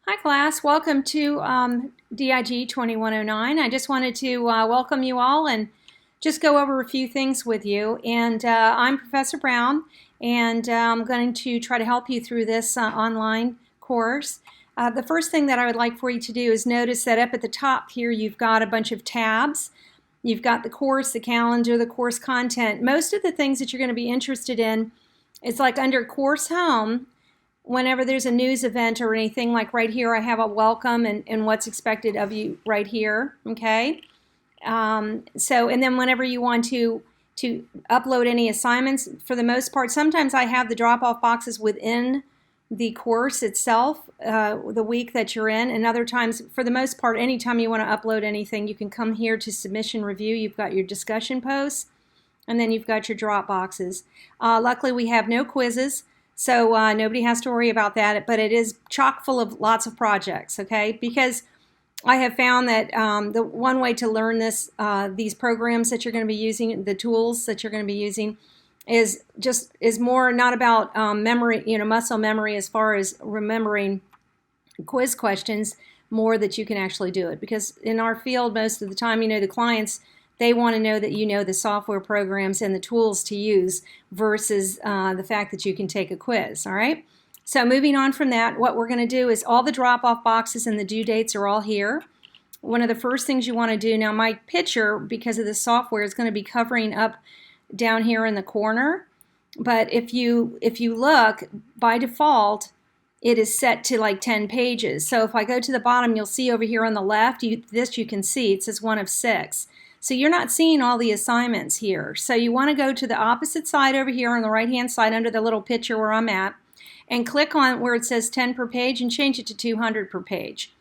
Hi class, welcome to DIG 2109. I just wanted to welcome you all and just go over a few things with you. And I'm Professor Brown, and I'm going to try to help you through this online course. The first thing that I would like for you to do is notice that up at the top here you've got a bunch of tabs. You've got the course, the calendar, the course content. Most of the things that you're going to be interested in, it's like under Course Home. Whenever there's a news event or anything, like right here, I have a welcome and what's expected of you right here, okay? And then whenever you want to upload any assignments, for the most part, sometimes I have the drop-off boxes within the course itself, the week that you're in, and other times, for the most part, anytime you want to upload anything, you can come here to submission review. You've got your discussion posts, and then you've got your drop boxes. Luckily, we have no quizzes. So nobody has to worry about that, but it is chock full of lots of projects, okay? Because I have found that the one way to learn these programs that you're going to be using, the tools that you're going to be using, is more not about memory, muscle memory as far as remembering quiz questions, more that you can actually do it. Because in our field, most of the time, the clients, they want to know that you know the software programs and the tools to use versus the fact that you can take a quiz, all right? So moving on from that, what we're going to do is all the drop-off boxes and the due dates are all here. One of the first things you want to do, now my picture, because of the software, is going to be covering up down here in the corner. But if you look, by default, it is set to like 10 pages. So if I go to the bottom, you'll see over here on the left, this you can see, it says 1 of 6. So you're not seeing all the assignments here. So you want to go to the opposite side over here on the right-hand side under the little picture where I'm at and click on where it says 10 per page and change it to 200 per page.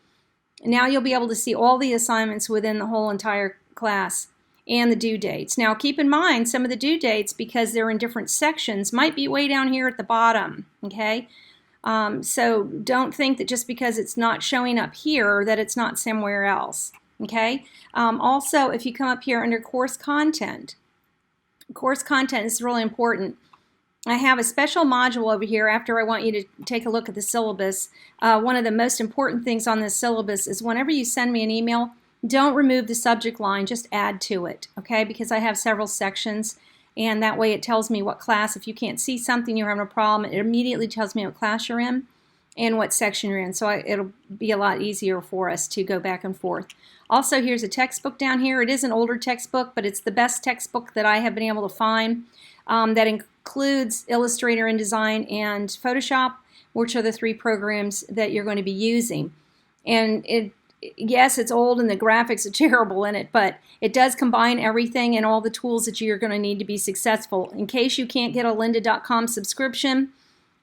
Now you'll be able to see all the assignments within the whole entire class and the due dates. Now keep in mind some of the due dates, because they're in different sections, might be way down here at the bottom, okay? So don't think that just because it's not showing up here that it's not somewhere else. Okay. Also, if you come up here under course content is really important. I have a special module over here after I want you to take a look at the syllabus. One of the most important things on this syllabus is whenever you send me an email, don't remove the subject line, just add to it, okay? Because I have several sections, and that way it tells me what class. If you can't see something, you're having a problem, it immediately tells me what class you're in and what section you're in, so it'll be a lot easier for us to go back and forth. Also, here's a textbook down here. It is an older textbook, but it's the best textbook that I have been able to find that includes Illustrator, InDesign, and Photoshop, which are the 3 programs that you're going to be using. And yes, it's old and the graphics are terrible in it, but it does combine everything and all the tools that you're going to need to be successful. In case you can't get a lynda.com subscription,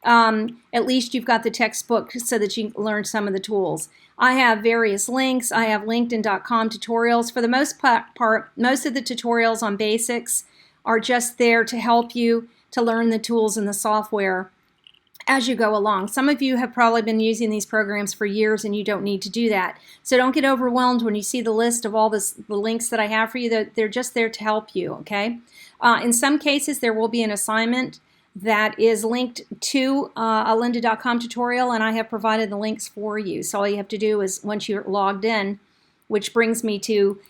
at least you've got the textbook so that you can learn some of the tools. I have various links. I have LinkedIn.com tutorials. For the most part, most of the tutorials on basics are just there to help you to learn the tools and the software as you go along. Some of you have probably been using these programs for years and you don't need to do that. So don't get overwhelmed when you see the list of all the links that I have for you. They're just there to help you, okay? In some cases, there will be an assignment that is linked to a lynda.com tutorial, and I have provided the links for you. So all you have to do is, once you're logged in, which brings me to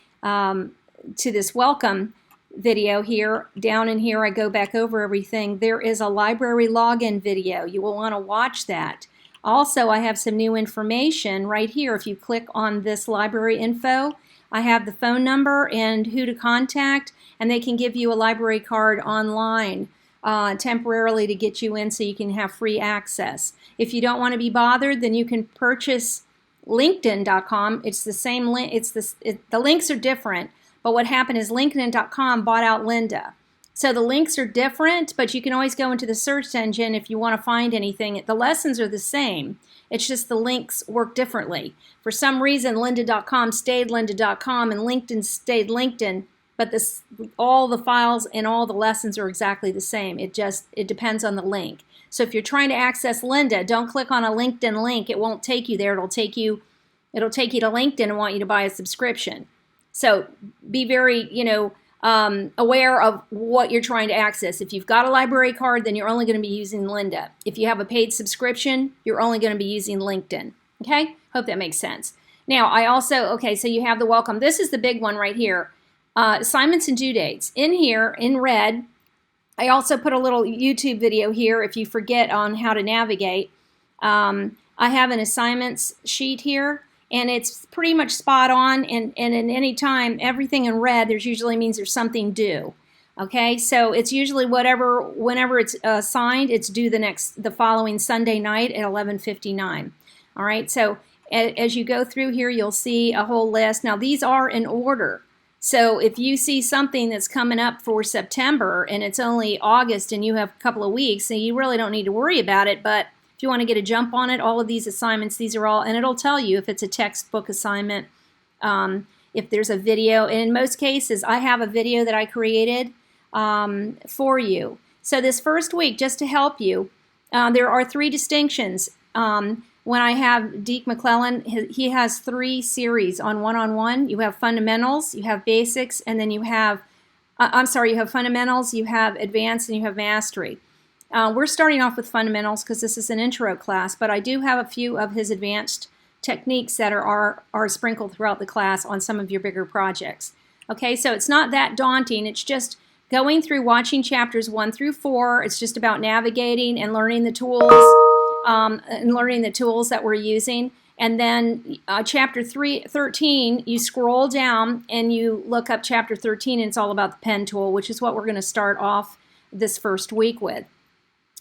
this welcome video here. Down in here, I go back over everything. There is a library login video. You will want to watch that. Also, I have some new information right here. If you click on this library info, I have the phone number and who to contact, and they can give you a library card online temporarily to get you in so you can have free access. If you don't want to be bothered, then you can purchase LinkedIn.com. It's the same link. The links are different, but what happened is LinkedIn.com bought out Lynda. So the links are different, but you can always go into the search engine if you want to find anything. The lessons are the same. It's just the links work differently. For some reason, lynda.com stayed lynda.com and LinkedIn stayed LinkedIn. But all the files and all the lessons are exactly the same. It depends on the link. So if you're trying to access Lynda, don't click on a LinkedIn link. It won't take you there. It'll take you to LinkedIn and want you to buy a subscription. So be very, aware of what you're trying to access. If you've got a library card, then you're only going to be using Lynda. If you have a paid subscription, you're only going to be using LinkedIn. Okay, hope that makes sense. Now, I also, okay, so you have the welcome. This is the big one right here. Assignments and due dates. In here, in red, I also put a little YouTube video here if you forget on how to navigate. I have an assignments sheet here, and it's pretty much spot on, and in any time, everything in red, there's usually means there's something due. Okay, so it's usually whenever it's assigned, it's due the following Sunday night at 11:59. All right, so as you go through here, you'll see a whole list. Now, these are in order. So if you see something that's coming up for September and it's only August and you have a couple of weeks, so you really don't need to worry about it. But if you want to get a jump on it, all of these assignments, these are all, and it'll tell you if it's a textbook assignment, if there's a video. And in most cases, I have a video that I created for you. So this first week, just to help you, there are 3 distinctions. When I have Deke McClellan, he has 3 series on one-on-one. You have fundamentals, you have basics, and then you have, you have fundamentals, you have advanced, and you have mastery. We're starting off with fundamentals because this is an intro class, but I do have a few of his advanced techniques that are sprinkled throughout the class on some of your bigger projects. Okay, so it's not that daunting. It's just going through watching chapters 1 through 4. It's just about navigating and learning the tools. That we're using. And then chapter 13, you scroll down and you look up chapter 13, and it's all about the pen tool, which is what we're going to start off this first week with.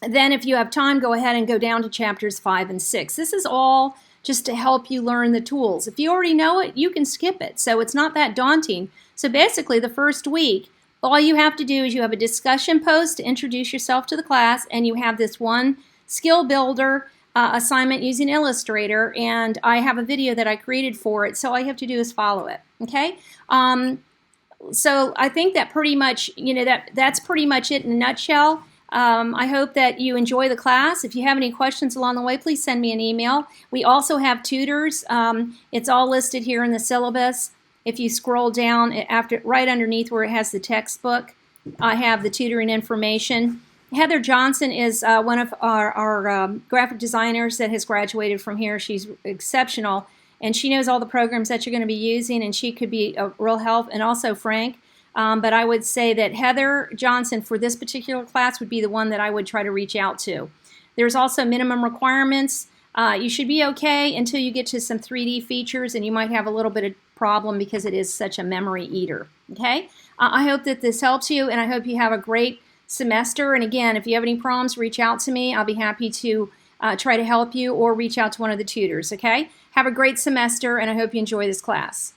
Then if you have time, go ahead and go down to chapters 5 and 6. This is all just to help you learn the tools. If you already know it, you can skip it. So it's not that daunting. So basically the first week, all you have to do is you have a discussion post to introduce yourself to the class, and you have this one skill builder assignment using Illustrator, and I have a video that I created for it, so all you have to do is follow it. Okay, so I think that pretty much, that's pretty much it in a nutshell. I hope that you enjoy the class. If you have any questions along the way, please send me an email. We also have tutors. It's all listed here in the syllabus. If you scroll down right underneath where it has the textbook, I have the tutoring information. Heather Johnson is one of our graphic designers that has graduated from here. She's exceptional, and she knows all the programs that you're going to be using, and she could be a real help, and also Frank. But I would say that Heather Johnson for this particular class would be the one that I would try to reach out to. There's also minimum requirements. You should be okay until you get to some 3D features, and you might have a little bit of problem because it is such a memory eater. Okay? I hope that this helps you, and I hope you have a great semester. And again, if you have any problems, reach out to me. I'll be happy to try to help you, or reach out to one of the tutors. Okay? Have a great semester, and I hope you enjoy this class.